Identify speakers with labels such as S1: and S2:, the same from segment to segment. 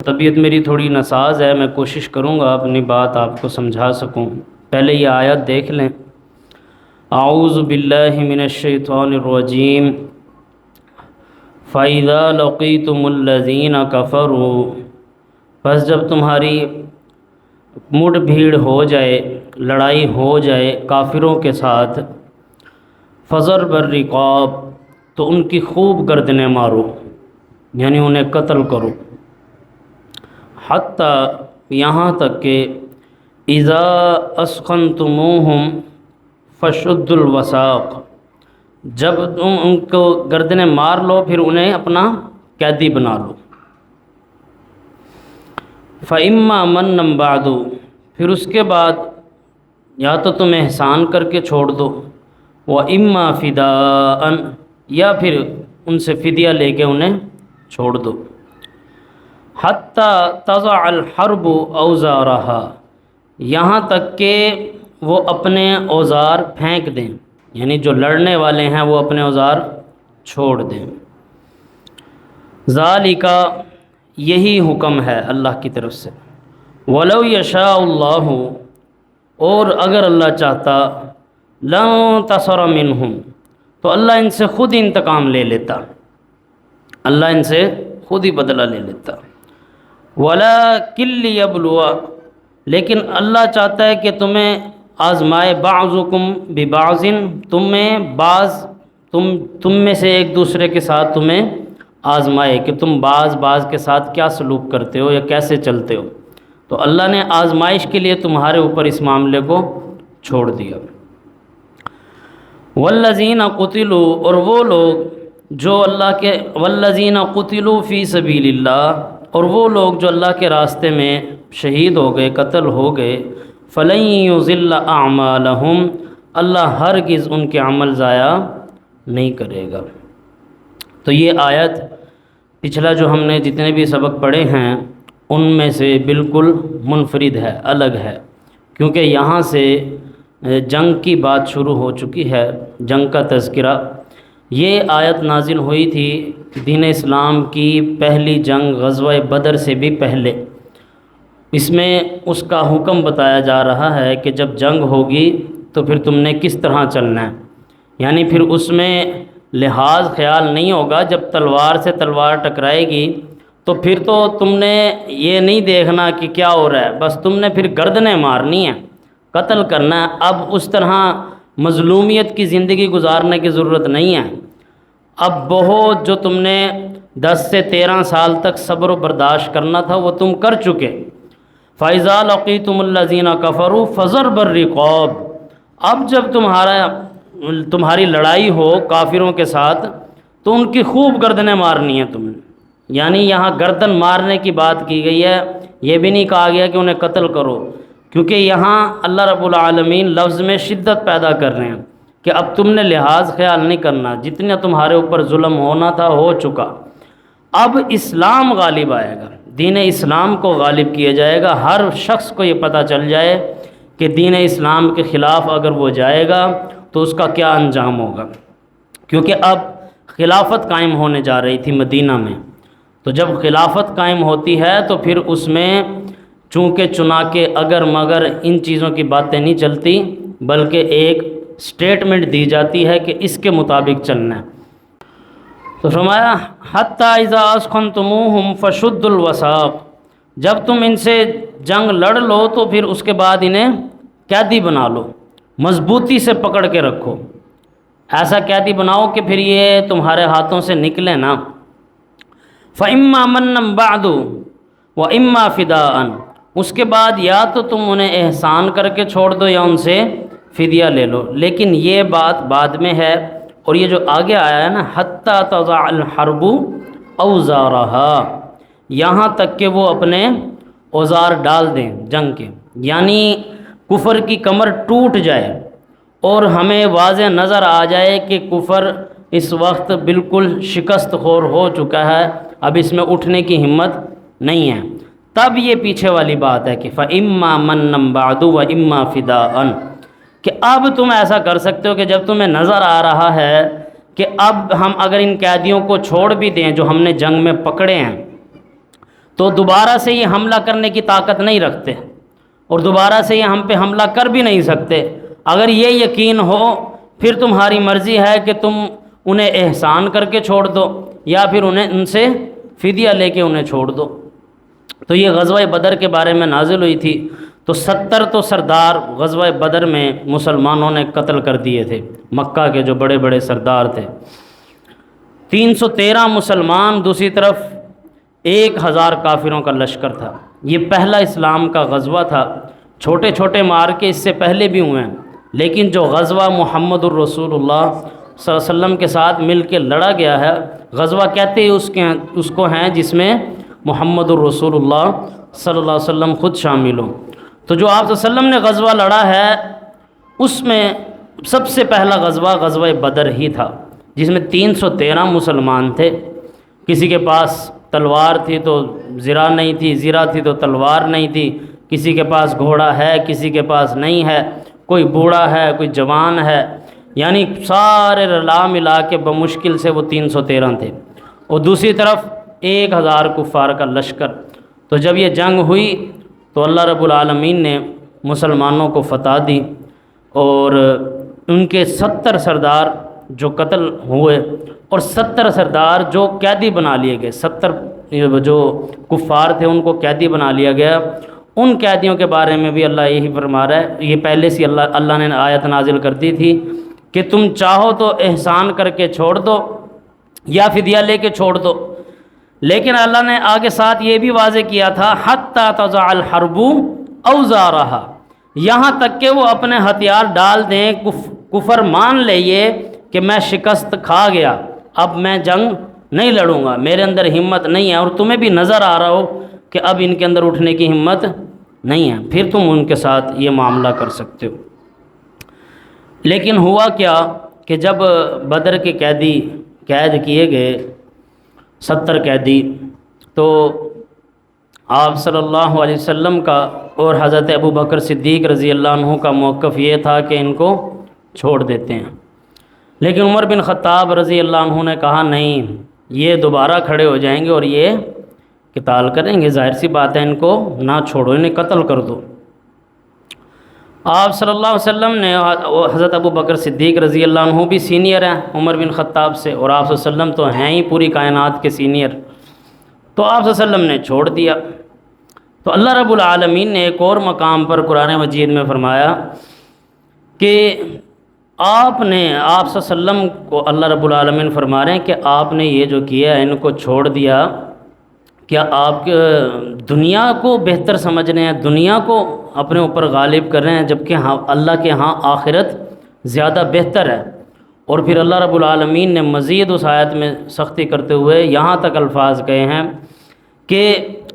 S1: طبیعت میری تھوڑی ناساز ہے، میں کوشش کروں گا اپنی بات آپ کو سمجھا سکوں۔ پہلے یہ آیت دیکھ لیں۔ اعوذ باللہ من الشیطان الرجیم فَإِذَا لَقِيتُمُ الَّذِينَ كَفَرُوا، پس جب تمہاری مٹ بھیڑ ہو جائے، لڑائی ہو جائے کافروں کے ساتھ، فَضَرْبَ الرِّقَابِ، تو ان کی خوب گردنیں مارو، یعنی انہیں قتل کرو، حتیٰ یہاں تک کہ اذا اسخنتموہم فشدوا الوثاق، جب تم ان کو گردنیں مار لو پھر انہیں اپنا قیدی بنا لو۔ فَإِمَّا مَنًّا بَعْدُ، پھر اس کے بعد یا تو تم احسان کر کے چھوڑ دو، وَإِمَّا فِدَاءً، یا پھر ان سے فدیہ لے کے انہیں چھوڑ دو، حتیٰ تضع الحرب اوزارها، یہاں تک کہ وہ اپنے اوزار پھینک دیں، یعنی جو لڑنے والے ہیں وہ اپنے اوزار چھوڑ دیں۔ ذالک، یہی حکم ہے اللہ کی طرف سے۔ وَلَوْ يَشَاءُ اللَّهُ، اور اگر اللہ چاہتا، لَانْتَصَرَ مِنْهُمْ، تو اللہ ان سے خود انتقام لے لیتا، اللہ ان سے خود ہی بدلہ لے لیتا۔ وَلَكِنْ لِيَبْلُوَ، لیکن اللہ چاہتا ہے کہ تمہیں آزمائے، بعضکم ببعض، تم میں سے ایک دوسرے کے ساتھ تمہیں آزمائے کہ تم بعض کے ساتھ کیا سلوک کرتے ہو یا کیسے چلتے ہو، تو اللہ نے آزمائش کے لیے تمہارے اوپر اس معاملے کو چھوڑ دیا۔ والذین قتلوا، اور وہ لوگ جو اللہ کے، والذین قتلوا فی سبیل اللہ، اور وہ لوگ جو اللہ کے راستے میں شہید ہو گئے، قتل ہو گئے، فلن یضل اعمالہم، اللہ ہرگز ان کے عمل ضائع نہیں کرے گا۔ تو یہ آیت پچھلا جو ہم نے جتنے بھی سبق پڑھے ہیں ان میں سے بالکل منفرد ہے، الگ ہے، کیونکہ یہاں سے جنگ کی بات شروع ہو چکی ہے، جنگ کا تذکرہ۔ یہ آیت نازل ہوئی تھی دین اسلام کی پہلی جنگ غزوہ بدر سے بھی پہلے۔ اس میں اس کا حکم بتایا جا رہا ہے کہ جب جنگ ہوگی تو پھر تم نے کس طرح چلنا ہے، یعنی پھر اس میں لحاظ خیال نہیں ہوگا، جب تلوار سے تلوار ٹکرائے گی تو پھر تو تم نے یہ نہیں دیکھنا کہ کیا ہو رہا ہے، بس تم نے پھر گردنیں مارنی ہیں، قتل کرنا ہے۔ اب اس طرح مظلومیت کی زندگی گزارنے کی ضرورت نہیں ہے۔ اب بہت جو تم نے 10 سے 13 سال تک صبر و برداشت کرنا تھا وہ تم کر چکے۔ فَإِذَا لَقِيتُمُ الَّذِينَ كَفَرُوا فَضَرْبَ الرِّقَابِ، اب جب تمہاری لڑائی ہو کافروں کے ساتھ تو ان کی خوب گردنیں مارنی ہیں تم نے، یعنی یہاں گردن مارنے کی بات کی گئی ہے، یہ بھی نہیں کہا گیا کہ انہیں قتل کرو، کیونکہ یہاں اللہ رب العالمین لفظ میں شدت پیدا کر رہے ہیں کہ اب تم نے لحاظ خیال نہیں کرنا، جتنا تمہارے اوپر ظلم ہونا تھا ہو چکا، اب اسلام غالب آئے گا، دین اسلام کو غالب کیا جائے گا۔ ہر شخص کو یہ پتہ چل جائے کہ دین اسلام کے خلاف اگر وہ جائے گا تو اس کا کیا انجام ہوگا، کیونکہ اب خلافت قائم ہونے جا رہی تھی مدینہ میں، تو جب خلافت قائم ہوتی ہے تو پھر اس میں چونکہ چنا کے اگر مگر ان چیزوں کی باتیں نہیں چلتی، بلکہ ایک سٹیٹمنٹ دی جاتی ہے کہ اس کے مطابق چلنا ہے۔ تو فرمایا حتیٰ اذا اسخنتموہم فشدوا الوثاق، جب تم ان سے جنگ لڑ لو تو پھر اس کے بعد انہیں قیدی بنا لو، مضبوطی سے پکڑ کے رکھو، ایسا قیدی بناؤ کہ پھر یہ تمہارے ہاتھوں سے نکلے نا۔ فَإِمَّا مَنًّا بَعْدُ وَإِمَّا فِدَاءً، اس کے بعد یا تو تم انہیں احسان کر کے چھوڑ دو یا ان سے فدیہ لے لو، لیکن یہ بات بعد میں ہے، اور یہ جو آگے آیا ہے نا حتیٰ تضع الحرب اوزارها، یہاں تک کہ وہ اپنے اوزار ڈال دیں جنگ کے، یعنی کفر کی کمر ٹوٹ جائے اور ہمیں واضح نظر آ جائے کہ کفر اس وقت بالکل شکست خور ہو چکا ہے، اب اس میں اٹھنے کی ہمت نہیں ہے، تب یہ پیچھے والی بات ہے کہ فَإِمَّا مَنًّا بَعْدُ وَإِمَّا فِدَاءً، کہ اب تم ایسا کر سکتے ہو کہ جب تمہیں نظر آ رہا ہے کہ اب ہم اگر ان قیدیوں کو چھوڑ بھی دیں جو ہم نے جنگ میں پکڑے ہیں تو دوبارہ سے یہ حملہ کرنے کی طاقت نہیں رکھتے اور دوبارہ سے یہ ہم پہ حملہ کر بھی نہیں سکتے۔ اگر یہ یقین ہو پھر تمہاری مرضی ہے کہ تم انہیں احسان کر کے چھوڑ دو یا پھر ان سے فدیہ لے کے انہیں چھوڑ دو۔ تو یہ غزوہ بدر کے بارے میں نازل ہوئی تھی۔ تو 70 تو سردار غزوہ بدر میں مسلمانوں نے قتل کر دیے تھے، مکہ کے جو بڑے بڑے سردار تھے۔ 313 مسلمان، دوسری طرف 1000 کافروں کا لشکر تھا۔ یہ پہلا اسلام کا غزوہ تھا۔ چھوٹے چھوٹے مارکے اس سے پہلے بھی ہوئے ہیں، لیکن جو غزوہ محمد الرسول اللہ صلی اللہ علیہ وسلم کے ساتھ مل کے لڑا گیا ہے، غزوہ کہتے ہیں اس کو ہیں جس میں محمد الرسول اللہ صلی اللہ علیہ وسلم خود شامل ہوں۔ تو جو آپ صلی اللہ علیہ وسلم نے غزوہ لڑا ہے اس میں سب سے پہلا غزوہ بدر ہی تھا، جس میں 313 مسلمان تھے۔ کسی کے پاس تلوار تھی تو زرہ نہیں تھی، زرہ تھی تو تلوار نہیں تھی، کسی کے پاس گھوڑا ہے کسی کے پاس نہیں ہے، کوئی بوڑھا ہے کوئی جوان ہے، یعنی سارے رلا ملا کے بمشکل سے وہ 313 تھے، اور دوسری طرف 1000 کفار کا لشکر۔ تو جب یہ جنگ ہوئی تو اللہ رب العالمین نے مسلمانوں کو فتح دی، اور ان کے 70 سردار جو قتل ہوئے اور 70 سردار جو قیدی بنا لیے گئے، 70 جو کفار تھے ان کو قیدی بنا لیا گیا۔ ان قیدیوں کے بارے میں بھی اللہ یہی فرما رہا ہے، یہ پہلے سے اللہ نے آیت نازل کر دی تھی کہ تم چاہو تو احسان کر کے چھوڑ دو یا فدیہ لے کے چھوڑ دو، لیکن اللہ نے آگے ساتھ یہ بھی واضح کیا تھا حتی تضع الحرب اوزارہا، یہاں تک کہ وہ اپنے ہتھیار ڈال دیں، کفر مان لے یہ کہ میں شکست کھا گیا، اب میں جنگ نہیں لڑوں گا، میرے اندر ہمت نہیں ہے، اور تمہیں بھی نظر آ رہا ہو کہ اب ان کے اندر اٹھنے کی ہمت نہیں ہے، پھر تم ان کے ساتھ یہ معاملہ کر سکتے ہو۔ لیکن ہوا کیا کہ جب بدر کے قیدی قید کیے گئے 70 قیدی، تو آپ صلی اللہ علیہ وسلم کا اور حضرت ابو بکر صدیق رضی اللہ عنہ کا موقف یہ تھا کہ ان کو چھوڑ دیتے ہیں، لیکن عمر بن خطاب رضی اللہ عنہ نے کہا نہیں، یہ دوبارہ کھڑے ہو جائیں گے اور یہ قتال کریں گے، ظاہر سی بات ہے ان کو نہ چھوڑو، انہیں قتل کر دو۔ آپ صلی اللہ علیہ وسلم نے، حضرت ابو بکر صدیق رضی اللہ عنہ بھی سینئر ہیں عمر بن خطاب سے، اور آپ صلی اللہ علیہ وسلم تو ہیں ہی پوری کائنات کے سینئر، تو آپ صلی اللہ علیہ وسلم نے چھوڑ دیا۔ تو اللہ رب العالمین نے ایک اور مقام پر قرآن مجید میں فرمایا کہ آپ صلی اللہ علیہ وسلم کو اللہ رب العالمین فرما رہے ہیں کہ آپ نے یہ جو کیا ہے ان کو چھوڑ دیا، کیا آپ دنیا کو بہتر سمجھ رہے ہیں، دنیا کو اپنے اوپر غالب کر رہے ہیں، جبکہ اللہ کے ہاں آخرت زیادہ بہتر ہے۔ اور پھر اللہ رب العالمین نے مزید اس آیت میں سختی کرتے ہوئے یہاں تک الفاظ کہے ہیں کہ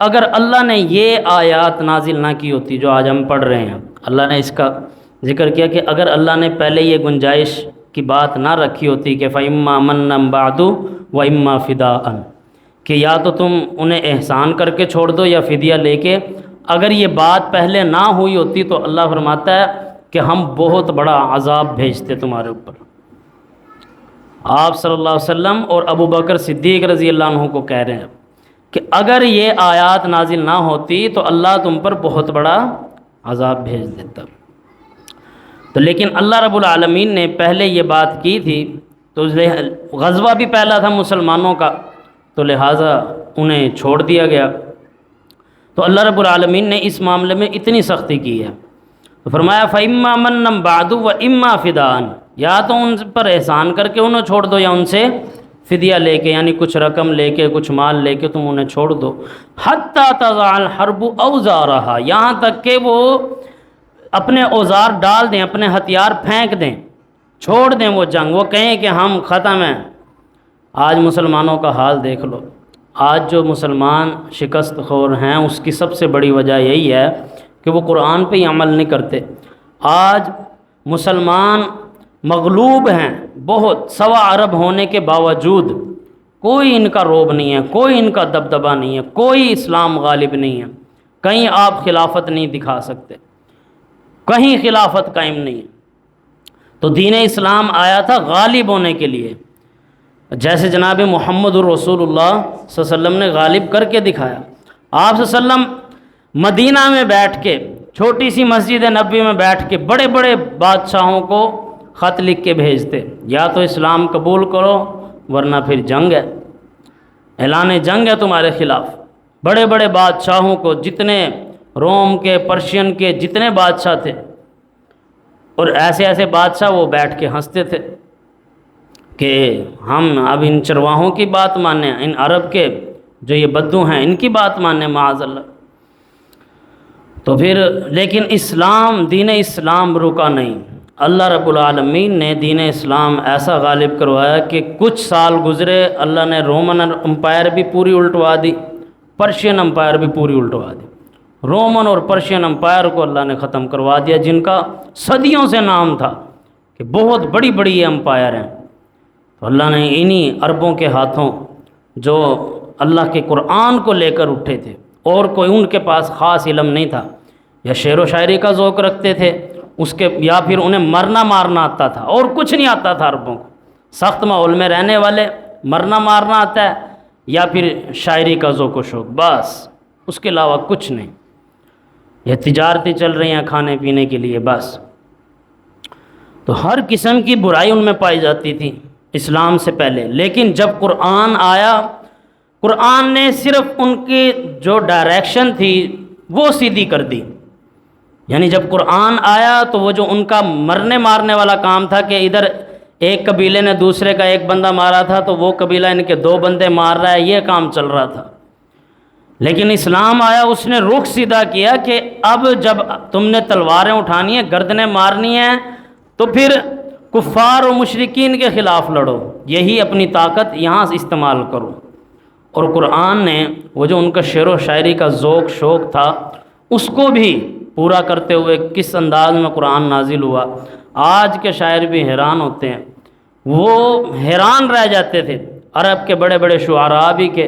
S1: اگر اللہ نے یہ آیات نازل نہ کی ہوتی جو آج ہم پڑھ رہے ہیں، اللہ نے اس کا ذکر کیا کہ اگر اللہ نے پہلے یہ گنجائش کی بات نہ رکھی ہوتی کہ فَإِمَّا مَنًّا بَعْدُ وَإِمَّا فِدَاءً، کہ یا تو تم انہیں احسان کر کے چھوڑ دو یا فدیہ لے کے، اگر یہ بات پہلے نہ ہوئی ہوتی تو اللہ فرماتا ہے کہ ہم بہت بڑا عذاب بھیجتے تمہارے اوپر۔ آپ صلی اللہ علیہ وسلم اور ابو بکر صدیق رضی اللہ عنہ کو کہہ رہے ہیں کہ اگر یہ آیات نازل نہ ہوتی تو اللہ تم پر بہت بڑا عذاب بھیج دیتا۔ تو لیکن اللہ رب العالمین نے پہلے یہ بات کی تھی، تو غزوہ بھی پہلا تھا مسلمانوں کا، تو لہٰذا انہیں چھوڑ دیا گیا۔ تو اللہ رب العالمین نے اس معاملے میں اتنی سختی کی ہے، تو فرمایا فَإِمَّا مَنًّا بَعْدُ وَإِمَّا فِدَاءً، یا تو ان پر احسان کر کے انہیں چھوڑ دو یا ان سے فدیہ لے کے، یعنی کچھ رقم لے کے کچھ مال لے کے تم انہیں چھوڑ دو۔ حَتَّى تَضَعَ الْحَرْبُ أَوْزَارَهَا، یہاں تک کہ وہ اپنے اوزار ڈال دیں، اپنے ہتھیار پھینک دیں، چھوڑ دیں وہ جنگ، وہ کہیں کہ ہم ختم ہیں۔ آج مسلمانوں کا حال دیکھ لو، آج جو مسلمان شکست خور ہیں اس کی سب سے بڑی وجہ یہی ہے کہ وہ قرآن پہ ہی عمل نہیں کرتے۔ آج مسلمان مغلوب ہیں بہت، 1.25 ارب ہونے کے باوجود کوئی ان کا روب نہیں ہے، کوئی ان کا دبدبہ نہیں ہے، کوئی اسلام غالب نہیں ہے، کہیں آپ خلافت نہیں دکھا سکتے، کہیں خلافت قائم نہیں ہے۔ تو دین اسلام آیا تھا غالب ہونے کے لیے، جیسے جناب محمد الرسول اللہ صلی اللہ علیہ وسلم نے غالب کر کے دکھایا۔ آپ صلی اللہ علیہ وسلم مدینہ میں بیٹھ کے چھوٹی سی مسجد نبی میں بیٹھ کے بڑے بڑے بادشاہوں کو خط لکھ کے بھیجتے، یا تو اسلام قبول کرو ورنہ پھر جنگ ہے، اعلان جنگ ہے تمہارے خلاف۔ بڑے بڑے بادشاہوں کو، جتنے روم کے، پرشین کے جتنے بادشاہ تھے، اور ایسے ایسے بادشاہ وہ بیٹھ کے ہنستے تھے کہ ہم اب ان چرواہوں کی بات مانیں، ان عرب کے جو یہ بدو ہیں ان کی بات مانیں، معاذ اللہ۔ تو پھر لیکن اسلام، دین اسلام رکا نہیں۔ اللہ رب العالمین نے دین اسلام ایسا غالب کروایا کہ کچھ سال گزرے، اللہ نے رومن امپائر بھی پوری الٹوا دی، پرشین امپائر بھی پوری الٹوا دی۔ رومن اور پرشین امپائر کو اللہ نے ختم کروا دیا، جن کا صدیوں سے نام تھا کہ بہت بڑی بڑی یہ امپائر ہیں۔ تو اللہ نے انہی عربوں کے ہاتھوں، جو اللہ کے قرآن کو لے کر اٹھے تھے، اور کوئی ان کے پاس خاص علم نہیں تھا، یا شعر و شاعری کا ذوق رکھتے تھے اس کے، یا پھر انہیں مرنا مارنا آتا تھا، اور کچھ نہیں آتا تھا عربوں کو، سخت ماحول میں رہنے والے، مرنا مارنا آتا ہے یا پھر شاعری کا ذوق و شوق، بس اس کے علاوہ کچھ نہیں۔ یہ تجارتیں چل رہی ہیں کھانے پینے کے لیے بس۔ تو ہر قسم کی برائی ان میں پائی جاتی تھی اسلام سے پہلے، لیکن جب قرآن آیا، قرآن نے صرف ان کی جو ڈائریکشن تھی وہ سیدھی کر دی۔ یعنی جب قرآن آیا تو وہ جو ان کا مرنے مارنے والا کام تھا کہ ادھر ایک قبیلے نے دوسرے کا ایک بندہ مارا تھا تو وہ قبیلہ ان کے 2 بندے مار رہا ہے، یہ کام چل رہا تھا۔ لیکن اسلام آیا، اس نے رخ سیدھا کیا کہ اب جب تم نے تلواریں اٹھانی ہیں، گردنیں مارنی ہیں، تو پھر کفار و مشرکین کے خلاف لڑو، یہی اپنی طاقت یہاں سے استعمال کرو۔ اور قرآن نے وہ جو ان کا شعر و شاعری کا ذوق شوق تھا اس کو بھی پورا کرتے ہوئے کس انداز میں قرآن نازل ہوا، آج کے شاعر بھی حیران ہوتے ہیں، وہ حیران رہ جاتے تھے۔ عرب کے بڑے بڑے شعراء بھی کہ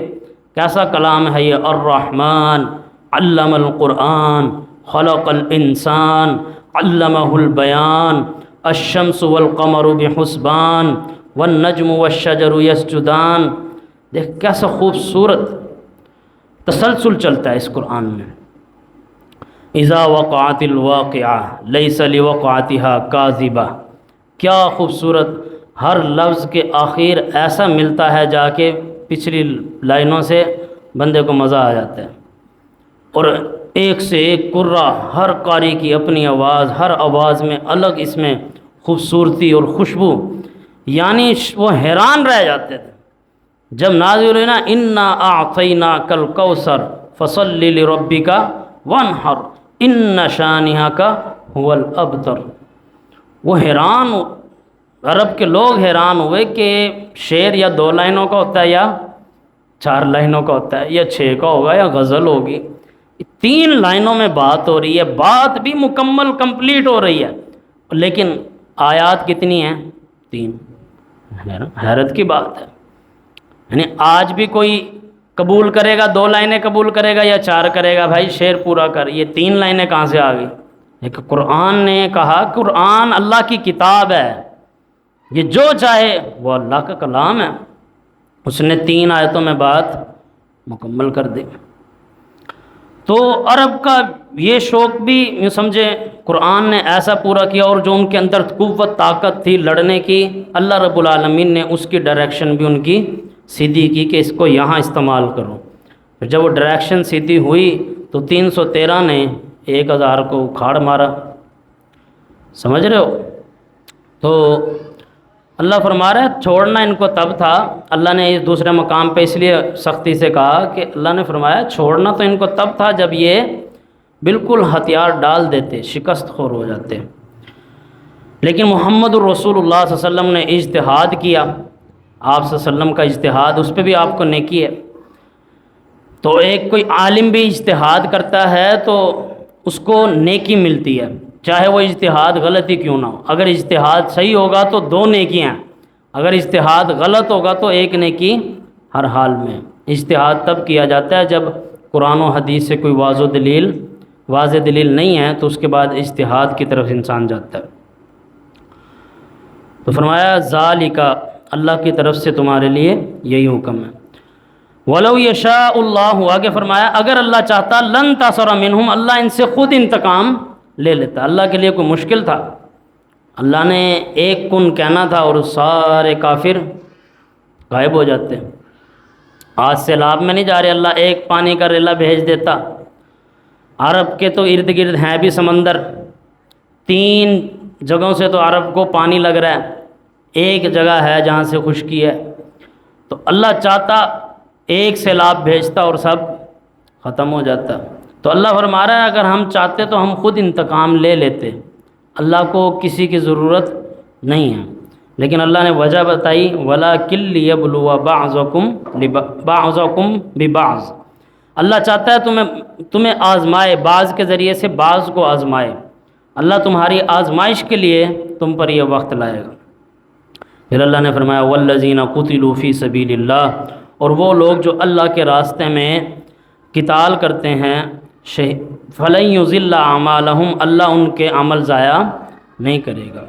S1: کیسا کلام ہے یہ، الرحمن علم القرآن خلق الانسان علمہ البیان الشمس والقمر بحسبان والنجم والشجر یسجدان۔ دیکھ کیسا خوبصورت تسلسل چلتا ہے اس قرآن میں۔ اذا وقعت الواقعہ لیس لوقعتها کاذبہ، کیا خوبصورت، ہر لفظ کے آخر ایسا ملتا ہے جا کے پچھلی لائنوں سے بندے کو مزہ آ جاتا ہے، اور ایک سے ایک قرہ، ہر قاری کی اپنی آواز، ہر آواز میں الگ اس میں خوبصورتی اور خوشبو، یعنی وہ حیران رہ جاتے تھے جب نازل ہوئی نا، انا اعطیناک الکوثر فصل لربک وانحر ان شانئک هو الابتر۔ وہ حیران، عرب کے لوگ حیران ہوئے کہ شعر یا 2 لائنوں کا ہوتا ہے یا 4 لائنوں کا ہوتا ہے یا 6 کا ہوگا یا غزل ہوگی، 3 لائنوں میں بات ہو رہی ہے، بات بھی مکمل کمپلیٹ ہو رہی ہے، لیکن آیات کتنی ہیں؟ 3۔ حیرت کی بات ہے۔ یعنی آج بھی کوئی قبول کرے گا 2 لائنیں قبول کرے گا یا 4 کرے گا؟ بھائی شعر پورا کر، یہ 3 لائنیں کہاں سے آ گئی؟ ایک قرآن نے کہا، قرآن اللہ کی کتاب ہے، یہ جو چاہے وہ اللہ کا کلام ہے، اس نے 3 آیتوں میں بات مکمل کر دی۔ تو عرب کا یہ شوق بھی یوں سمجھے قرآن نے ایسا پورا کیا، اور جو ان کے اندر قوت طاقت تھی لڑنے کی، اللہ رب العالمین نے اس کی ڈائریکشن بھی ان کی سیدھی کی کہ اس کو یہاں استعمال کرو۔ پھر جب وہ ڈائریکشن سیدھی ہوئی تو 313 نے 1000 کو اکھاڑ مارا، سمجھ رہے ہو؟ تو اللہ فرما رہا ہے چھوڑنا ان کو تب تھا، اللہ نے اس دوسرے مقام پہ اس لیے سختی سے کہا کہ اللہ نے فرمایا چھوڑنا تو ان کو تب تھا جب یہ بالکل ہتھیار ڈال دیتے، شکست خور ہو جاتے۔ لیکن محمد الرسول اللہ صلی اللہ علیہ وسلم نے اجتہاد کیا، آپ صلی اللہ علیہ وسلم کا اجتہاد، اس پہ بھی آپ کو نیکی ہے۔ تو ایک کوئی عالم بھی اجتہاد کرتا ہے تو اس کو نیکی ملتی ہے، چاہے وہ اجتہاد غلط ہی کیوں نہ ہو۔ اگر اجتہاد صحیح ہوگا تو 2 نیکیاں، اگر اجتہاد غلط ہوگا تو 1 نیکی ہر حال میں۔ اجتہاد تب کیا جاتا ہے جب قرآن و حدیث سے کوئی واضح دلیل نہیں ہے، تو اس کے بعد اجتہاد کی طرف انسان جاتا ہے۔ تو فرمایا ذالک، اللہ کی طرف سے تمہارے لیے یہی حکم ہے۔ ولو یشاء اللہ، آگے فرمایا اگر اللہ چاہتا لن تصر منہم، اللہ ان سے خود انتقام لے لیتا۔ اللہ کے لیے کوئی مشکل تھا؟ اللہ نے ایک کن کہنا تھا اور سارے کافر غائب ہو جاتے۔ آج سیلاب میں نہیں جا رہے، اللہ ایک پانی کا ریلا بھیج دیتا۔ عرب کے تو ارد گرد ہیں بھی سمندر، 3 جگہوں سے تو عرب کو پانی لگ رہا ہے، ایک جگہ ہے جہاں سے خشکی ہے۔ تو اللہ چاہتا ایک سیلاب بھیجتا اور سب ختم ہو جاتا۔ تو اللہ فرما رہا ہے اگر ہم چاہتے تو ہم خود انتقام لے لیتے، اللہ کو کسی کی ضرورت نہیں ہے۔ لیکن اللہ نے وجہ بتائی، وَلَٰكِن لِّيَبْلُوَ بَعْضَكُم بِبَعْضٍ، اللہ چاہتا ہے تمہیں آزمائے، بعض کے ذریعے سے بعض کو آزمائے۔ اللہ تمہاری آزمائش کے لیے تم پر یہ وقت لائے گا۔ پھر اللہ نے فرمایا وَالَّذِينَ قُتِلُوا فِي سَبِيلِ اللَّهِ، اور وہ لوگ جو اللہ کے راستے میں قتال کرتے ہیں، فَلَن يُضِلَّ أَعْمَالَهُمْ، اللہ ان کے عمل ضائع نہیں کرے گا۔